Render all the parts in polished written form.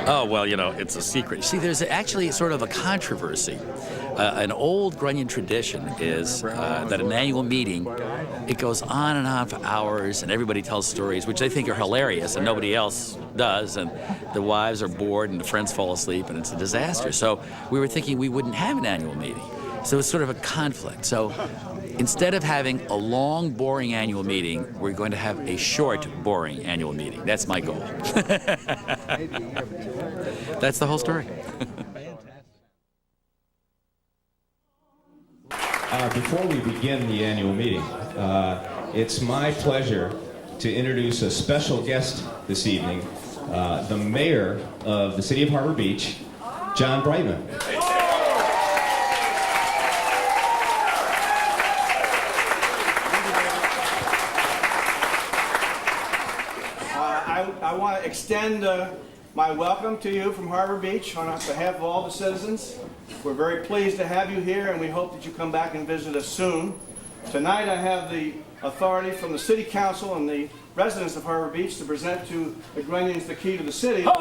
Oh, well, it's a secret. See, there's actually sort of a controversy. An old Grunyon tradition is that an annual meeting, it goes on and on for hours, and everybody tells stories, which they think are hilarious, and nobody else does, and the wives are bored, and the friends fall asleep, and it's a disaster. So we were thinking we wouldn't have an annual meeting. So it's sort of a conflict. So instead of having a long, boring annual meeting, we're going to have a short, boring annual meeting. That's my goal. That's the whole story. Before we begin the annual meeting, it's my pleasure to introduce a special guest this evening, the mayor of the city of Harbor Beach, John Brightman. I want to extend my welcome to you from Harbor Beach on behalf of all the citizens. We're very pleased to have you here, and we hope that you come back and visit us soon. Tonight I have the authority from the City Council and the residents of Harbor Beach to present to the Grunyons the key to the city. But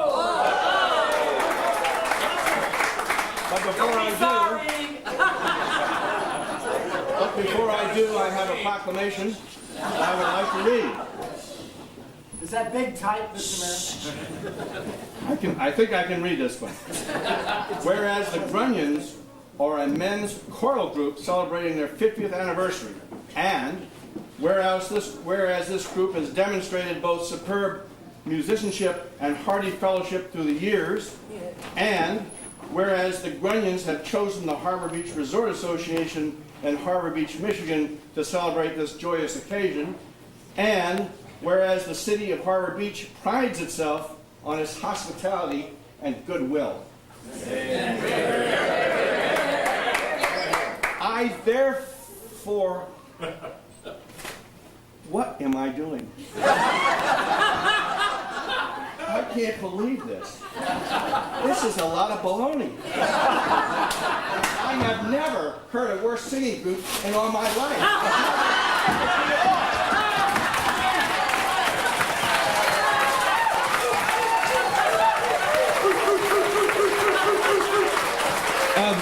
before I do, I have a proclamation I would like to read. Is that big type, Mr. Mayor? I think I can read this one. Whereas the Grunyons are a men's choral group celebrating their 50th anniversary, and whereas this group has demonstrated both superb musicianship and hearty fellowship through the years, and whereas the Grunyons have chosen the Harbor Beach Resort Association in Harbor Beach, Michigan to celebrate this joyous occasion, and whereas the city of Harbor Beach prides itself on its hospitality and goodwill. I therefore... What am I doing? I can't believe this. This is a lot of baloney. I have never heard a worse singing group in all my life.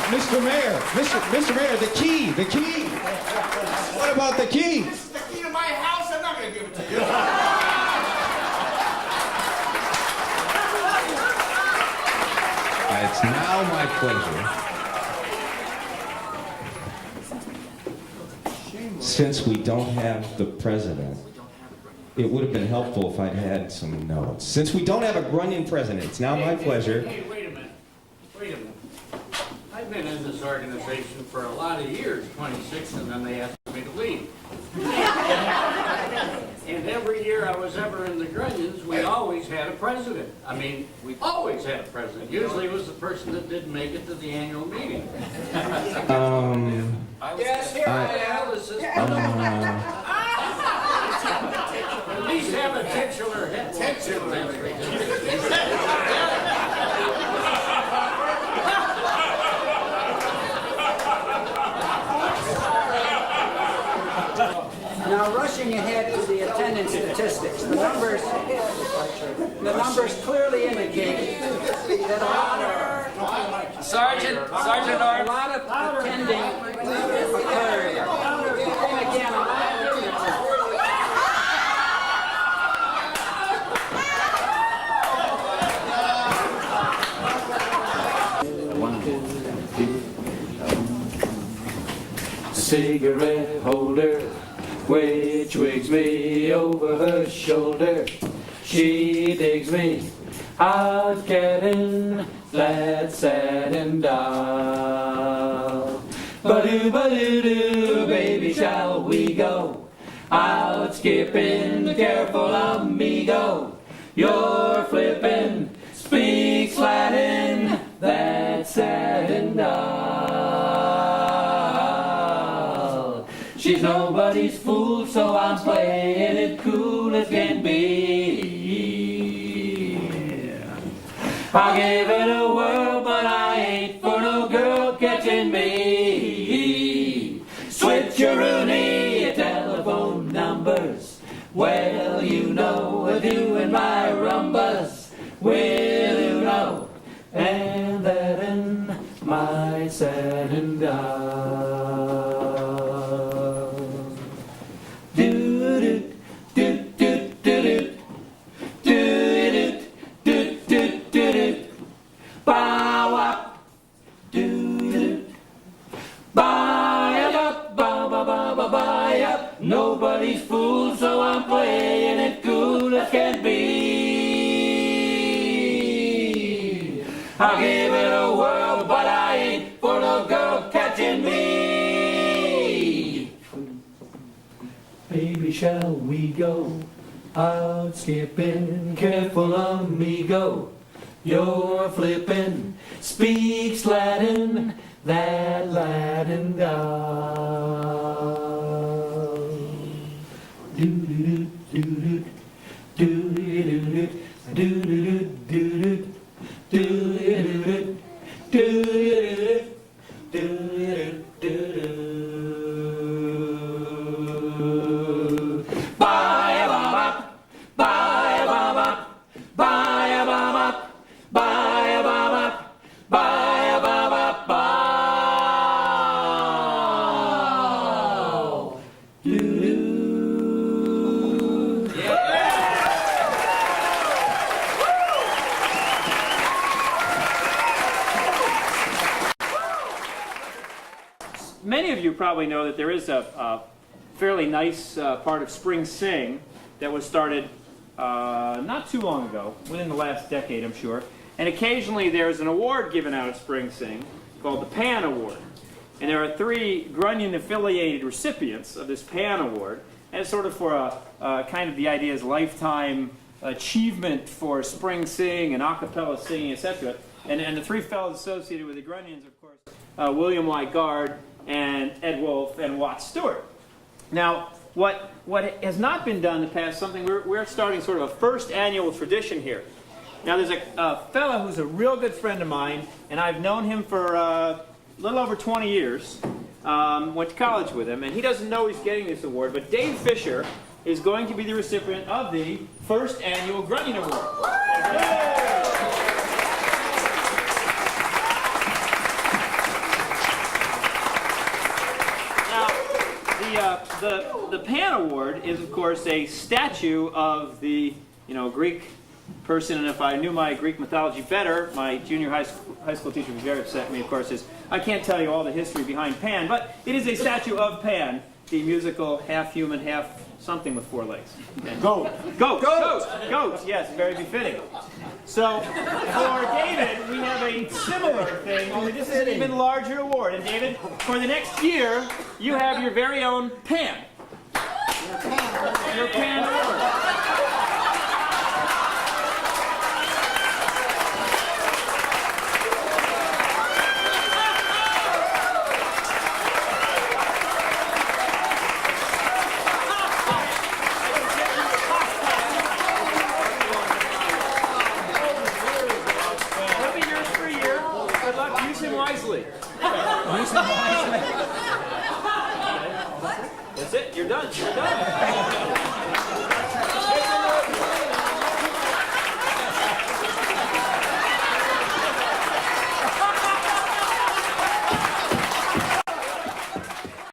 Mr. Mayor, Mr. Mayor, the key. What about the key? This is the key to my house. I'm not going to give it to you. It's now my pleasure. Since we don't have the president, it would have been helpful if I'd had some notes. Since we don't have a Grunyon president, it's now my pleasure. Hey, wait a minute. I've been in this organization for a lot of years, 26, and then they asked me to leave. And every year I was ever in the Grunyons, we always had a president. I mean, we always had a president. Usually it was the person that didn't make it to the annual meeting. Yes, here I am. At least have a titular head. Now, rushing ahead to the attendance statistics, the numbers clearly indicate that a Sergeant lot of attending occurred. And again, cigarette holder, which wigs me over her shoulder. She digs me out getting that satin doll. Ba-doo, baby, shall we go out skipping? Careful, amigo, you're flipping. Speaks Latin, that satin doll. She's nobody's fool, so I'm playing it cool as can be. I gave it a whirl, but I ain't for no girl catching me. Switcheroonie, telephone numbers. Well, you know, with you and my rumbas, will you know? I'll give it a whirl, but I ain't for no girl catching me. Baby, shall we go out skipping? Careful, amigo, you're flipping. Speaks Latin, that Latin gal. Do-do-do, do-do, do-do-do, do-do-do, do-do, do-do-do, do-do-do, do-do-do. Bye-a-bop, bye-a-bop, bye-a-bop, bye-a-bop, bye-a-bop, bow. Do-do. Many of you probably know that there is a fairly nice part of Spring Sing that was started not too long ago, within the last decade, I'm sure. And occasionally there's an award given out at Spring Sing called the Pan Award. And there are 3 Grunion-affiliated recipients of this Pan Award. And it's sort of for a kind of the idea is lifetime achievement for Spring Sing and a cappella singing, etc. And the 3 fellows associated with the Grunyons, of course, William Y. Gard, and Ed Wolf, and Watt Stewart. Now, what has not been done in the past, something we're starting sort of a first annual tradition here. Now, there's a fellow who's a real good friend of mine, and I've known him for a little over 20 years. Went to college with him, and he doesn't know he's getting this award, but Dave Fisher is going to be the recipient of the first annual Grunion Award. Yay! The Pan Award is, of course, a statue of the Greek person, and if I knew my Greek mythology better, my junior high school teacher was very upset at me, of course, I can't tell you all the history behind Pan, but it is a statue of Pan, the musical half-human, half-something with 4 legs. And Goat, yes, very befitting. So, for David, we have a similar thing, only this is an even larger award. And David, for the next year, you have your very own Pan. Your Pan Award. Wisely. That's it. You're done. You're done.